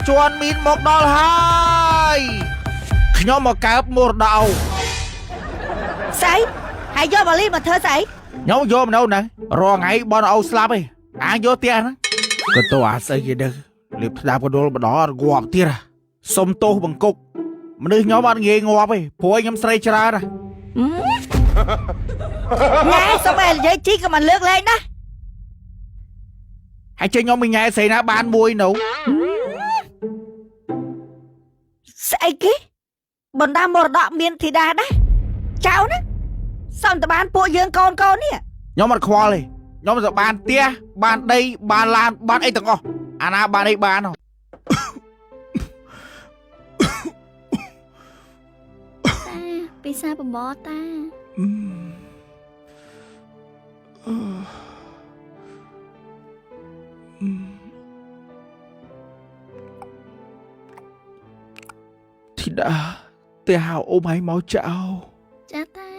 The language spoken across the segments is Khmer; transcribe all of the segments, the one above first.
ជន់មីនមកដល់ហើយខ្ញុំមកកើបមរតកស្អីហើយយកបលីមកធ្វើស្អីខ្ញុំយកមកនៅរងថ្ងៃបនអូស្លាប់ឯងអាយកផ្ទះណាក៏ទៅអាស្អីគេទៅលៀបស្ដាប់កដុលម្ដងអត់ងាប់ទៀតសុំទោសបង្គុកមនុស្សខ្ញុំអត់ងាយងាប់ទេព្រោះខ្ញុំស្រីច្រើនណាណែសុំឲ្យនិយាយជីក៏មិនលើកលែងណាហើយចេញខ្ញុំមិនញ៉ែស្រីណាបានមួយនៅស្អីគេបណ្ដាមរតកមានធីតាដែរចៅណាសំតបានពួកយើងកូននេះខ្ញុំអត់ខ្វល់ទេខ្ញុំទៅបានផ្ទះបានដីបានឡានបានអីទាំងអស់អាណាបានអីបានហ៎ពិសាបំបតាធីតាតែហៅអ៊ំឲ្យមកចៅចាតា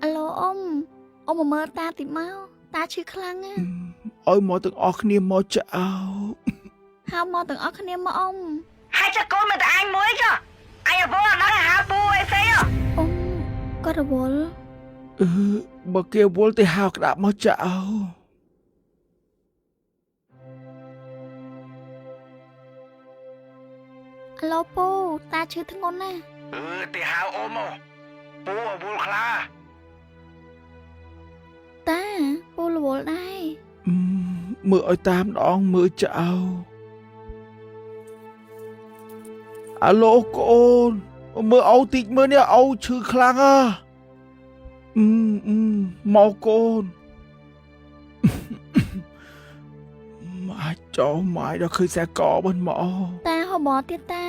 អាឡូអ៊ំមកមើលតាតិចមកតាឈឺខ្លាំងណាឲ្យមកទាំងអស់គ្នាមកចៅហៅមកទាំងអស់គ្នាមកអ៊ំហើយចាកូនមិនតែអញមួយចុះអញអវល់អត់ដឹងហៅពូអីផ្សេងអ៊ំគាត់រវល់បើគេវល់ទៅហៅក្តាប់មកចៅអាឡូពូតាឈឺធ្ងន់ណាស់ទៅហៅអ៊ំមកពូអវល់ខ្លាតាពូរវល់ដែរមើលឲ្យតាមដងមើលចៅអាឡូកូនមើលអូតិចមើលនេះអូឈឺខ្លាំងមកកូនមកចោមកដល់ឃើញសាកបមិនមកតាហូបមកទៀតតា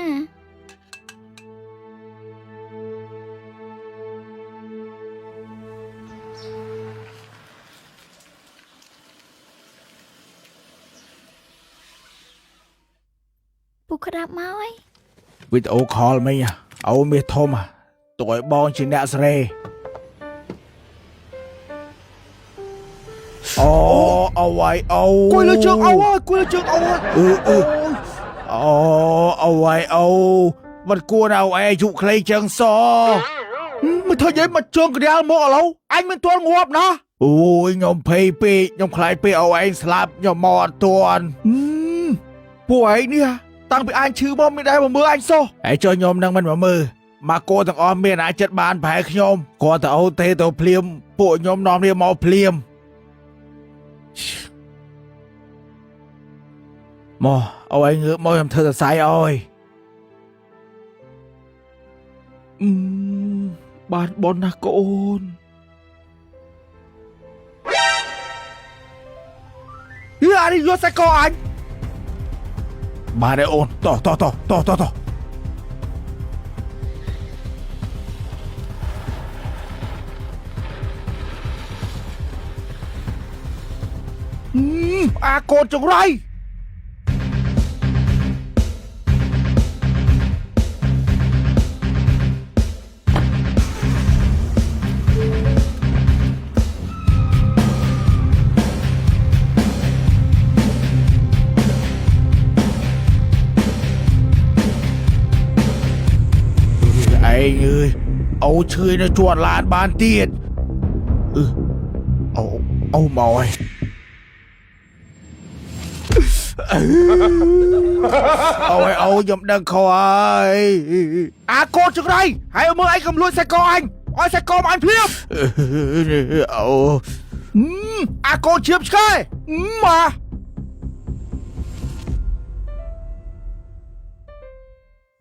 ពូក្តាប់មកអីវីដេអូខលមិញអូមាសធំតើឲ្យបងជាអ្នកស្រីអូអវ៉ៃអូគួយលើជើងអូគួយលើជើងអូអូអវ៉ៃអូមិនគួរណាអូអាយុខ្លីជើងសមិនធ្វើយ៉ាងមកជើងក្រាលមកឥឡូវអញមិនទាន់ងាប់ណាអូយខ្ញុំភ័យពេកខ្ញុំខ្លាចពេកអូឯងស្លាប់ខ្ញុំមកអត់ទាន់ពួកឯងនេះតាំងពីអញឈឺមកមិនដែរមកមើលអញសោះហើយចុះខ្ញុំនឹងមិនមកមើលមកកោទាំងអស់មានអាចចិត្តបានប្រហែលខ្ញុំគាត់ទៅអូទេទៅភ្លាមពួកខ្ញុំនាំគ្នាមកភ្លាមមកអូឯងងើបមកខ្ញុំធ្វើសរសៃអើយបានបនណាកូនអានេះយកសាច់កអញបានទេអូនតោះអាកូនចង្រៃអូឈឺនៅជួតឡានបានទៀតអូមកហើយអូខ្ញុំដឹងខហើយអាកូនចង្រៃហើយមើលអីកំលួចសាច់កអញឲ្យសាច់កអញភ្លាមអូអាកូនឈៀបឆ្កែមក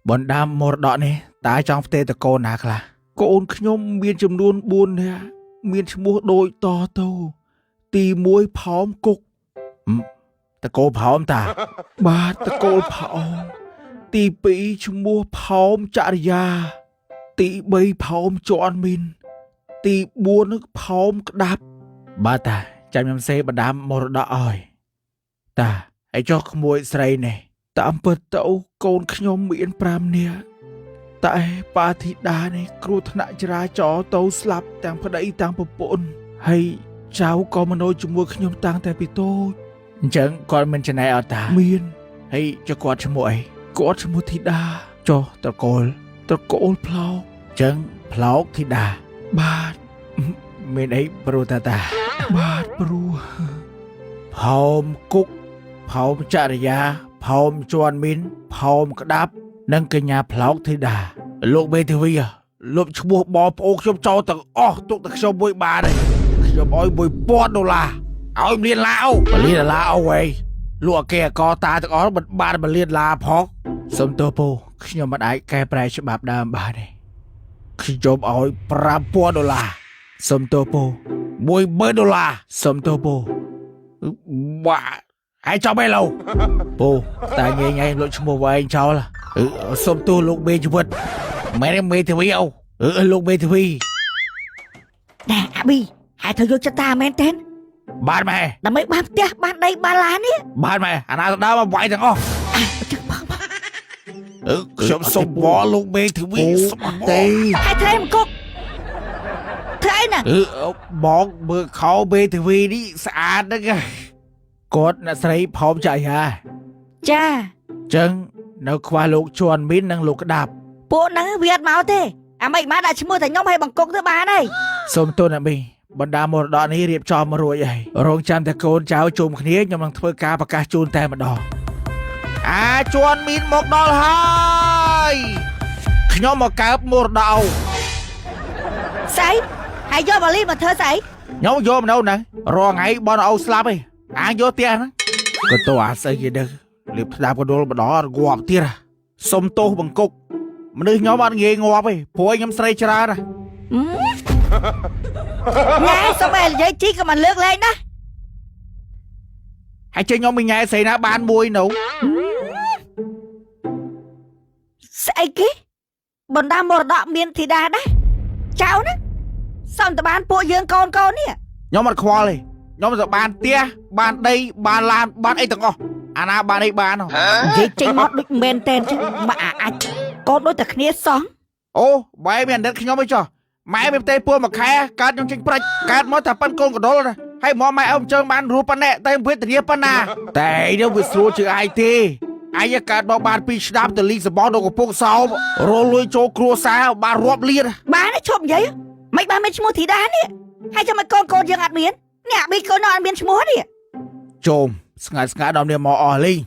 បណ្ដាមរតកនេះតើចង់ផ្ទេរតកូនណាខ្លះកូនខ្ញុំមានចំនួន4នាក់មានឈ្មោះដូចតទៅទី1ផោមគុកតកូលផោមតាបាទតកូលផោមទី2ឈ្មោះផោមចរិយាទី3ផោមជន់មីនទី4ផោមក្តាប់បាទតាចាំខ្ញុំសេបណ្ដាមរតកឲ្យតាហើយចុះក្មួយស្រីនេះតាមពិតទៅកូនខ្ញុំមាន5នាក់តែប៉ាធីតានេះគ្រោះថ្នាក់ចរាចរណ៍ទៅស្លាប់ទាំងប្តីទាំងប្រពន្ធហើយ ចៅក៏មកនៅជាមួយខ្ញុំតាំងតែពីតូចអញ្ចឹងគាត់មិនចំណែកអត់តាមានហើយចុះគាត់ឈ្មោះអីគាត់ឈ្មោះធីតាចុះត្រកូលផ្លោកអញ្ចឹងផ្លោកធីតាបាទមានអីព្រោះតាបាទព្រោះផោមគុកផោមចរិយាផោមជន់មីនផោមក្តាប់និងកញ្ញាផ្លោកធីតាលោកមេធាវីលុបឈ្មោះបងប្អូនខ្ញុំចោលទាំងអស់ទុកតែខ្ញុំមួយបានទេខ្ញុំឲ្យ$1000ឲ្យមលៀនឡាអូវឯងលោកអគ្គកតាទាំងអស់មិនបានមលៀនឡាផងសុំទោសពូខ្ញុំមិនអាចកែប្រែច្បាប់ដើមបានទេខ្ញុំឲ្យ$5000សុំទោសពូ$10,000សុំទោសពូបាហើយចប់ឯឡូវពូតែញ៉ៃលោកឈ្មោះវែងចោលសុំទោសលោកមេជីវិតមែនមេធាវីអូលោកមេធាវីណែអាប៊ីហើយធ្វើយកចិត្តតាមែនទេបានម៉ែដើម្បីបានផ្ទះបានដីបានឡាននេះបានម៉ែអាណាទៅដើមមកវាយទាំងអស់ចឹងបងខ្ញុំសុំវល់លោកមេធាវីសុំទេហើយធ្វើមកគុកធ្វើអីណាបងមើលខោមេធាវីនេះស្អាតហ្នឹងគាត់អ្នកស្រីផោមចាយហាចាចឹងនៅខ្វះលោកជន់មីននិងលោកក្តាប់ពួកហ្នឹងវាអត់មកទេអាម៉េចមកដាក់ឈ្មោះតែខ្ញុំឲ្យបង្កុកទៅបានហើយសូមទោសណាមីបណ្ដាមរតកនេះរៀបចំរួចហើយរងចាំតែកូនចៅជុំគ្នាខ្ញុំនឹងធ្វើការប្រកាសជូនតែម្ដងជន់មីនមកដល់ហើយខ្ញុំមកកើបមរតកស្អីហើយយកបាលីមកធ្វើស្អីខ្ញុំយកមកនៅហ្នឹងរងថ្ងៃបនអូស្លាប់ឯងយកផ្ទះហ្នឹងក៏តោះអាស្អីគេដឹងលៀបស្ដាប់កដុលម្ដងងាប់ទៀតសុំទោសបង្គុកមនុស្សខ្ញុំអត់ងាយងាប់ទេព្រោះខ្ញុំស្រីច្រើនណែសុំឲ្យនិយាយជីក៏មិនលើកលែងណាហើយចេញខ្ញុំមិនញ៉ែស្រីណាបានមួយនៅស្អីគេបណ្ដាមរតកមានធីតាដែរចៅណាសំតបានពួកយើងកូននេះខ្ញុំអត់ខ្វល់ទេខ្ញុំទៅបានផ្ទះបានដីបានឡានបានអីទាំងអស់អាណាបានអីបាននិយាយចេញមកដូចមែនតែនចឹងមកអាចកូនដូចតែគ្នាសោះអូបែរមានអាណិតខ្ញុំអីចុះម៉ែមានផ្ទៃពួរមួយខែកើតខ្ញុំចេញប្រាច់កើតមកតែប៉ិនកូនកដុលណាហើយមកម៉ែអើមជើងបានរੂប៉ុណ្ណេះតែវេទនាប៉ុណ្ណាតែនេះវាស្រួលជាងឯងទេឯងកើតមកបាន2ឆ្នាំទៅលីសបោនៅកំពង់សោមរលួយចូលគ្រួសារបានរាប់លានបានឈប់និយាយមិនបានមានឈ្មោះធីតានេះហើយចាំឲ្យកូនយើងអត់មានអ្នកប៊ីកូនអត់មានឈ្មោះនេះជុំស្ងាត់ដល់នេះមកអស់លីង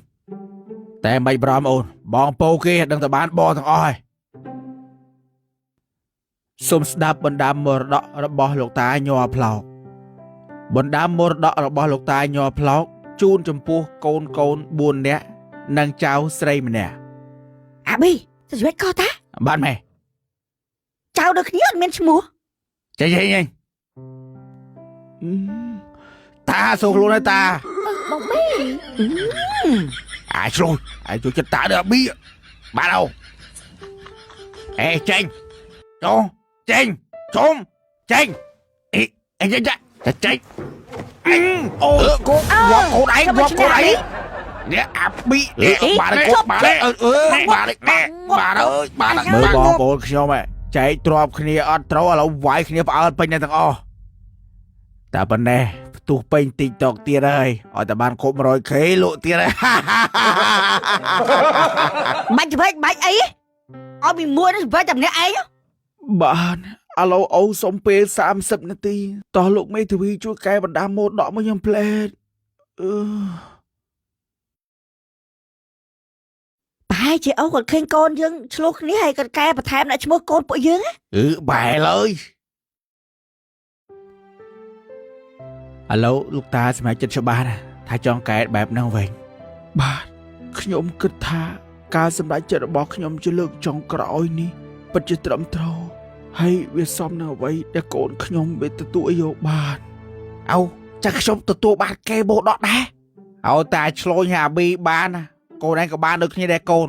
តែមិនបារម្ភអូនបងពោគេដឹងតែបានបងទាំងអស់ហើយសូមស្ដាប់បណ្ដាមរតករបស់លោកតាញ័រផ្លោកបណ្ដាមរតករបស់លោកតាញ័រផ្លោកជូនចំពោះកូន4នាក់និងចៅស្រីម្នាក់អាប៊ីទៅជួយកោតាបានម៉ែចៅដូចគ្នាអត់មានឈ្មោះចេញតាសូខ្លួនហើយតាបងប៊ីឆ្លុយជួយចិត្តតាដល់ប៊ីបានអូចេញចេញជុំចេញចេញអូកូនមកកូនឯងនេះអាប៊ីបានកូនបានមើលបងប្អូនខ្ញុំចែកទ្របគ្នាអត់ត្រូវឥឡូវវាយគ្នាផ្អើលពេញទាំងអស់តែប៉ុណ្ណេះផ្ទុះពេញ TikTok ទៀតហើយឲ្យតែបានគ្រប់100k លក់ទៀតហើយបាច់អីឲ្យពីមួយនេះបាច់តែម្នាក់ឯងបានឥឡូវអូសុំពេល30នាទីតោះលោកមេធាវីជួយកែបណ្ដាម៉ូតដកមកខ្ញុំផ្លែតប្រហែលជាអូគាត់ឃើញកូនយើងឆ្លោះគ្នាហើយគាត់កែបន្ថែមអ្នកឈ្មោះកូនពួកយើងបែរឡើយឥឡូវលោកតាសម្រាប់ចិត្តច្បាស់ថាចង់កែបែបហ្នឹងវិញបាទខ្ញុំគិតថាការសម្រេចចិត្តរបស់ខ្ញុំជាលើកចុងក្រោយនេះពិតជាត្រឹមត្រូវហើយវាសមនឹងអ្វីដែលកូនខ្ញុំវាទទួលយកបានចាខ្ញុំទទួលបានកែបោដកដែរតែឆ្លូញអាប៊ីបានកូនឯងក៏បានដូចគ្នាដែរកូន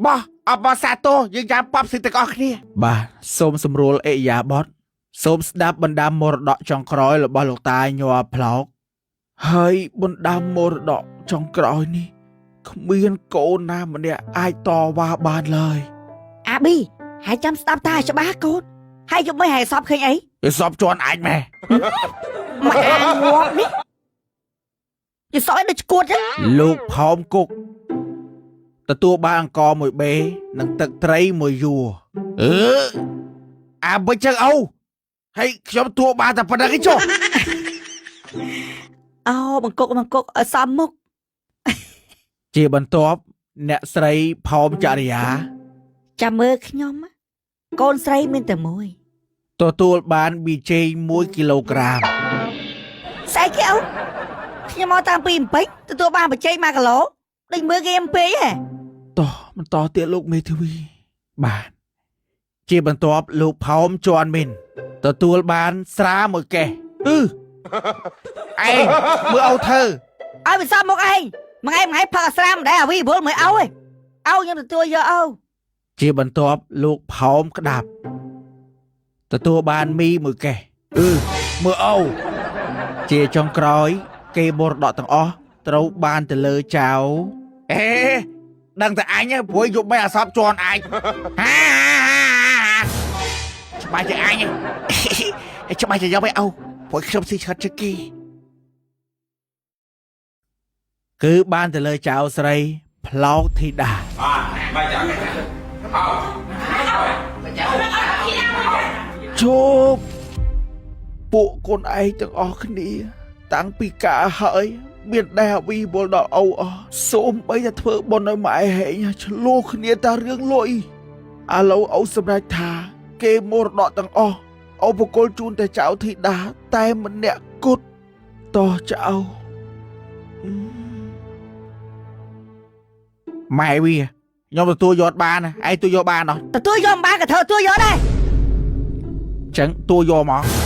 បោះអបសាទរយើងចាំប៉ាប់សិទាំងអស់គ្នាបាទសូមសម្រួលអេយ៉ាបតសូមស្ដាប់បណ្ដាមរតកចុងក្រោយរបស់លោកតាញ័រផ្លោកហើយបណ្ដាមរតកចុងក្រោយនេះគ្មានកូនណាម្នាក់អាចតវ៉ាបានឡើយអាប៊ីហើយចាំស្ដាប់តាច្បាស់កូន Hay chụp mấy hài sọp khinh ấy. វាសពជន់អាចម៉ែ Mà ngọt đi. Chứ sói nó cuột á. លោកផោមគុកទទួលបានអង្គមួយបេនិងទឹកត្រីមួយយួរអាបិចចឹងអូហើយខ្ញុំទួបានតែប៉ុណ្្នឹងឯងចុះ Bằng cục ở xóm mục. ជាបន្ទាប់អ្នកស្រីផោមចរិយា Chà mơ nhóm á. Con sấy mình tờ mùi. ទទួលបានប៊ីចេង1 គីឡូក្រាម Sai kéo. Nhưng mà tao bìm bích. Tụi ba mà chơi mà cả lỗ. Đừng mơ game phí à. តោះបន្តទៀតលោកមេធាវីបាទជាបន្ទាប់លោកផោមជន់មីនទទួលបានស្រាមួយកេះឯងមើលអូធ្វើ Ôi mình sao một anh. Mà em hãy phạt xàm để à vi bố mới áo ấy. Áo nhưng tụi tôi giờ áo. ជាបន្ទាប់លោកផោមក្តាប់ទទួលបានមីមួយកេះមើលអូជាចុងក្រោយគេមរតកទាំងអស់ត្រូវបានទៅលើចៅដឹងតែអញព្រោះយកបីអាសពជន់អញច្បាស់ជាអញច្បាស់ជាយកបីអូព្រោះខ្ញុំស៊ីឆាត់ជាគីគឺបានទៅលើចៅស្រីផ្លោកធីតាជប់ពួកកូនឯងទាំងអស់គ្នាតាំងពីកាហើយមានដែរអវីវល់ដល់អូអស់សូមបីតែធ្វើបុណ្យឲ្យម៉ែហែងឆ្លោះគ្នាតារឿងលុយឥឡូវអូសម្រេចថាគេមរតកទាំងអស់អូបកុលជូនតែចៅធីតាតែម្នាក់គត់តោះចៅម៉ែវាខ្ញុំទទួលយកបានឯងទទួលយកបានអត់ Tụi tôi vô ba cả thợ tôi vô đây. ចឹងទួយកមក